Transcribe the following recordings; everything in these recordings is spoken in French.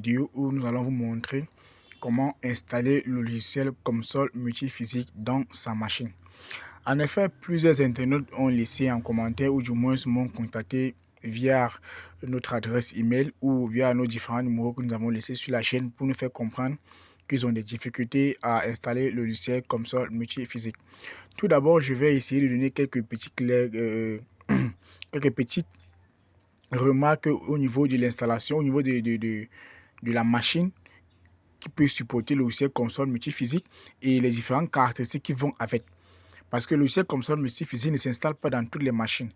Vidéo où nous allons vous montrer comment installer le logiciel comsol multi-physique dans sa machine. En effet, plusieurs internautes ont laissé un commentaire ou du moins m'ont contacté via notre adresse email ou via nos différents numéros que nous avons laissés sur la chaîne pour nous faire comprendre qu'ils ont des difficultés à installer le logiciel comsol multi-physique. Tout d'abord, je vais essayer de donner quelques petites remarques au niveau de l'installation, au niveau de la machine qui peut supporter le logiciel console multi-physique et les différentes caractéristiques qui vont avec. Parce que le logiciel console multi-physique ne s'installe pas dans toutes les machines.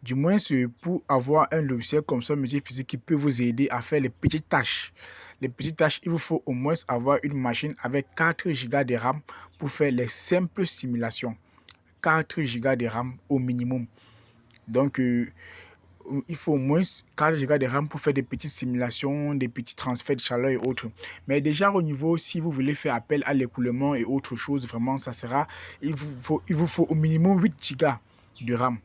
Du moins, c'est pour avoir un logiciel console multi-physique qui peut vous aider à faire les petites tâches. Les petites tâches, il vous faut au moins avoir une machine avec 4 Go de RAM pour faire les simples simulations. 4 Go de RAM au minimum. Donc, il faut au moins 4 Go de RAM pour faire des petites simulations, des petits transferts de chaleur et autres. Mais déjà au niveau, si vous voulez faire appel à l'écoulement et autre chose, vraiment, ça sera, il vous faut au minimum 8 Go de RAM.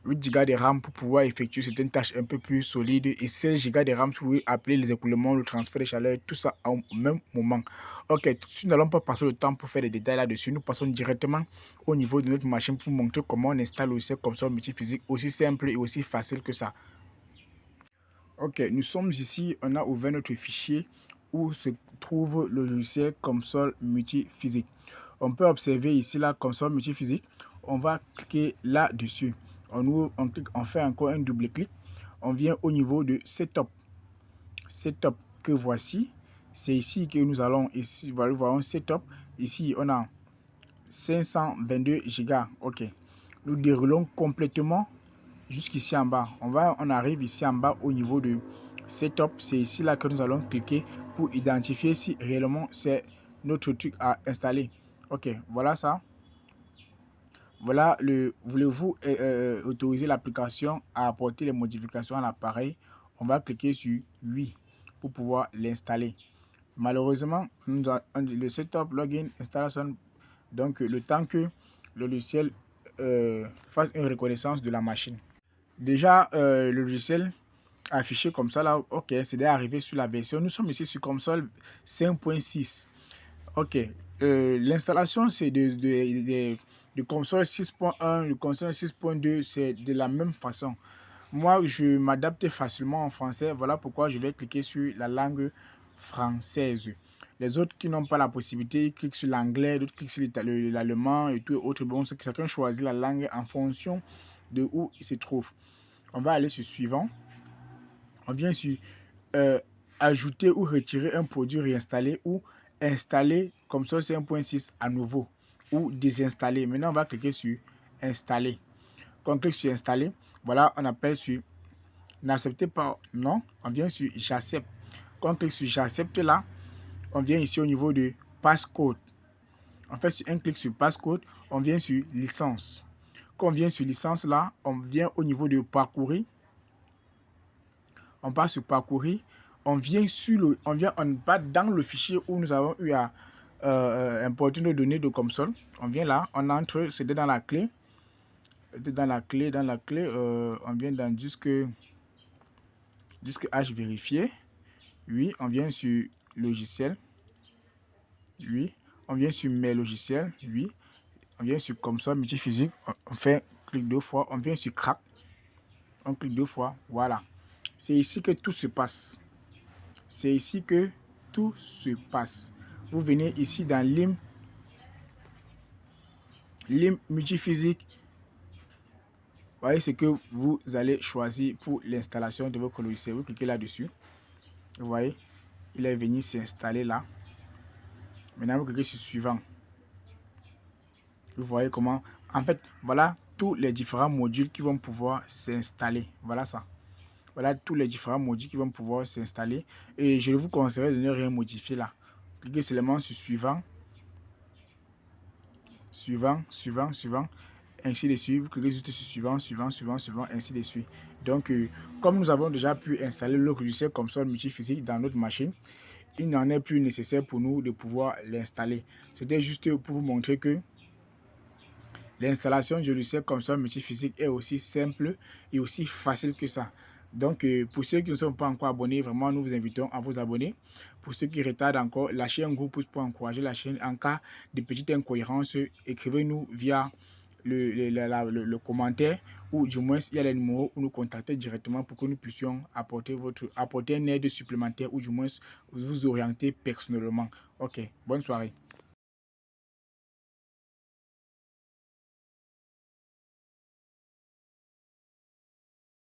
8 Go de RAM pour pouvoir effectuer certaines tâches un peu plus solides et 16 Go de RAM pour pouvoir appeler les écoulements, le transfert de chaleur, tout ça au même moment. Ok, nous n'allons pas passer le temps pour faire des détails là-dessus. Nous passons directement au niveau de notre machine pour vous montrer comment on installe le logiciel comsol multi-physique aussi simple et aussi facile que ça. Ok, nous sommes ici, on a ouvert notre fichier où se trouve le logiciel comsol multi-physique. On peut observer ici la console multi-physique. On va cliquer là-dessus. On clique, on fait encore un double clic. On vient au niveau de Setup. Setup que voici. C'est ici que nous allons, ici, voyons Setup. Ici, on a 522 Go. Ok. Nous déroulons complètement jusqu'ici en bas. On arrive ici en bas au niveau de Setup. C'est ici là que nous allons cliquer pour identifier si réellement c'est notre truc à installer. Ok, voilà ça. Voilà voulez-vous autoriser l'application à apporter les modifications à l'appareil? On va cliquer sur oui pour pouvoir l'installer. Malheureusement, le setup login installation, donc le temps que le logiciel fasse une reconnaissance de la machine. Déjà, le logiciel affiché comme ça là, ok, c'est déjà arrivé sur la version. Nous sommes ici sur console 5.6. Ok, l'installation c'est de console 6.1, le console 6.2, c'est de la même façon. Moi, je m'adapte facilement en français. Voilà pourquoi je vais cliquer sur la langue française. Les autres qui n'ont pas la possibilité, ils cliquent sur l'anglais, d'autres cliquent sur l'allemand et tout autre. Bon, c'est que chacun choisit la langue en fonction de où il se trouve. On va aller sur suivant. On vient sur ajouter ou retirer un produit réinstallé ou installer comme ça c'est 1.6 à nouveau ou désinstaller. Maintenant, on va cliquer sur installer. Quand on clique sur installer, voilà, on appelle sur n'acceptez pas, non, on vient sur j'accepte. Quand on clique sur j'accepte là, on vient ici au niveau de passcode. On fait un clic sur passcode, on vient sur licence. Quand on vient sur licence là, on vient au niveau de parcourir. On passe sur parcourir. On vient pas dans le fichier où nous avons eu à importer nos données de console. On vient là, on entre, c'était dans la clé. On vient dans disque H vérifié. Oui, on vient sur logiciel. Oui, on vient sur mes logiciels. Oui, on vient sur console multi-physique. On fait clic 2 fois. On vient sur crack. On clique 2 fois. Voilà. C'est ici que tout se passe. C'est ici que tout se passe. Vous venez ici dans LIM multi-physique. Voyez ce que vous allez choisir pour l'installation de votre logiciel. Vous cliquez là-dessus. Vous voyez, il est venu s'installer là. Maintenant, vous cliquez sur suivant. Vous voyez comment, en fait, voilà tous les différents modules qui vont pouvoir s'installer. Voilà ça. Voilà tous les différents modules qui vont pouvoir s'installer. Et je vous conseille de ne rien modifier là. Cliquez seulement sur suivant. Suivant. Ainsi de suite. Vous cliquez juste sur suivant, ainsi de suite. Donc, comme nous avons déjà pu installer le logiciel comsol multi-physique dans notre machine, il n'en est plus nécessaire pour nous de pouvoir l'installer. C'était juste pour vous montrer que l'installation du logiciel comsol multi-physique est aussi simple et aussi facile que ça. Donc, pour ceux qui ne sont pas encore abonnés, vraiment, nous vous invitons à vous abonner. Pour ceux qui retardent encore, lâchez un gros pouce pour encourager la chaîne. En cas de petites incohérences, écrivez-nous via le commentaire, ou du moins il y a les numéros où nous contacter directement pour que nous puissions apporter une aide supplémentaire, ou du moins vous orienter personnellement. Ok, bonne soirée.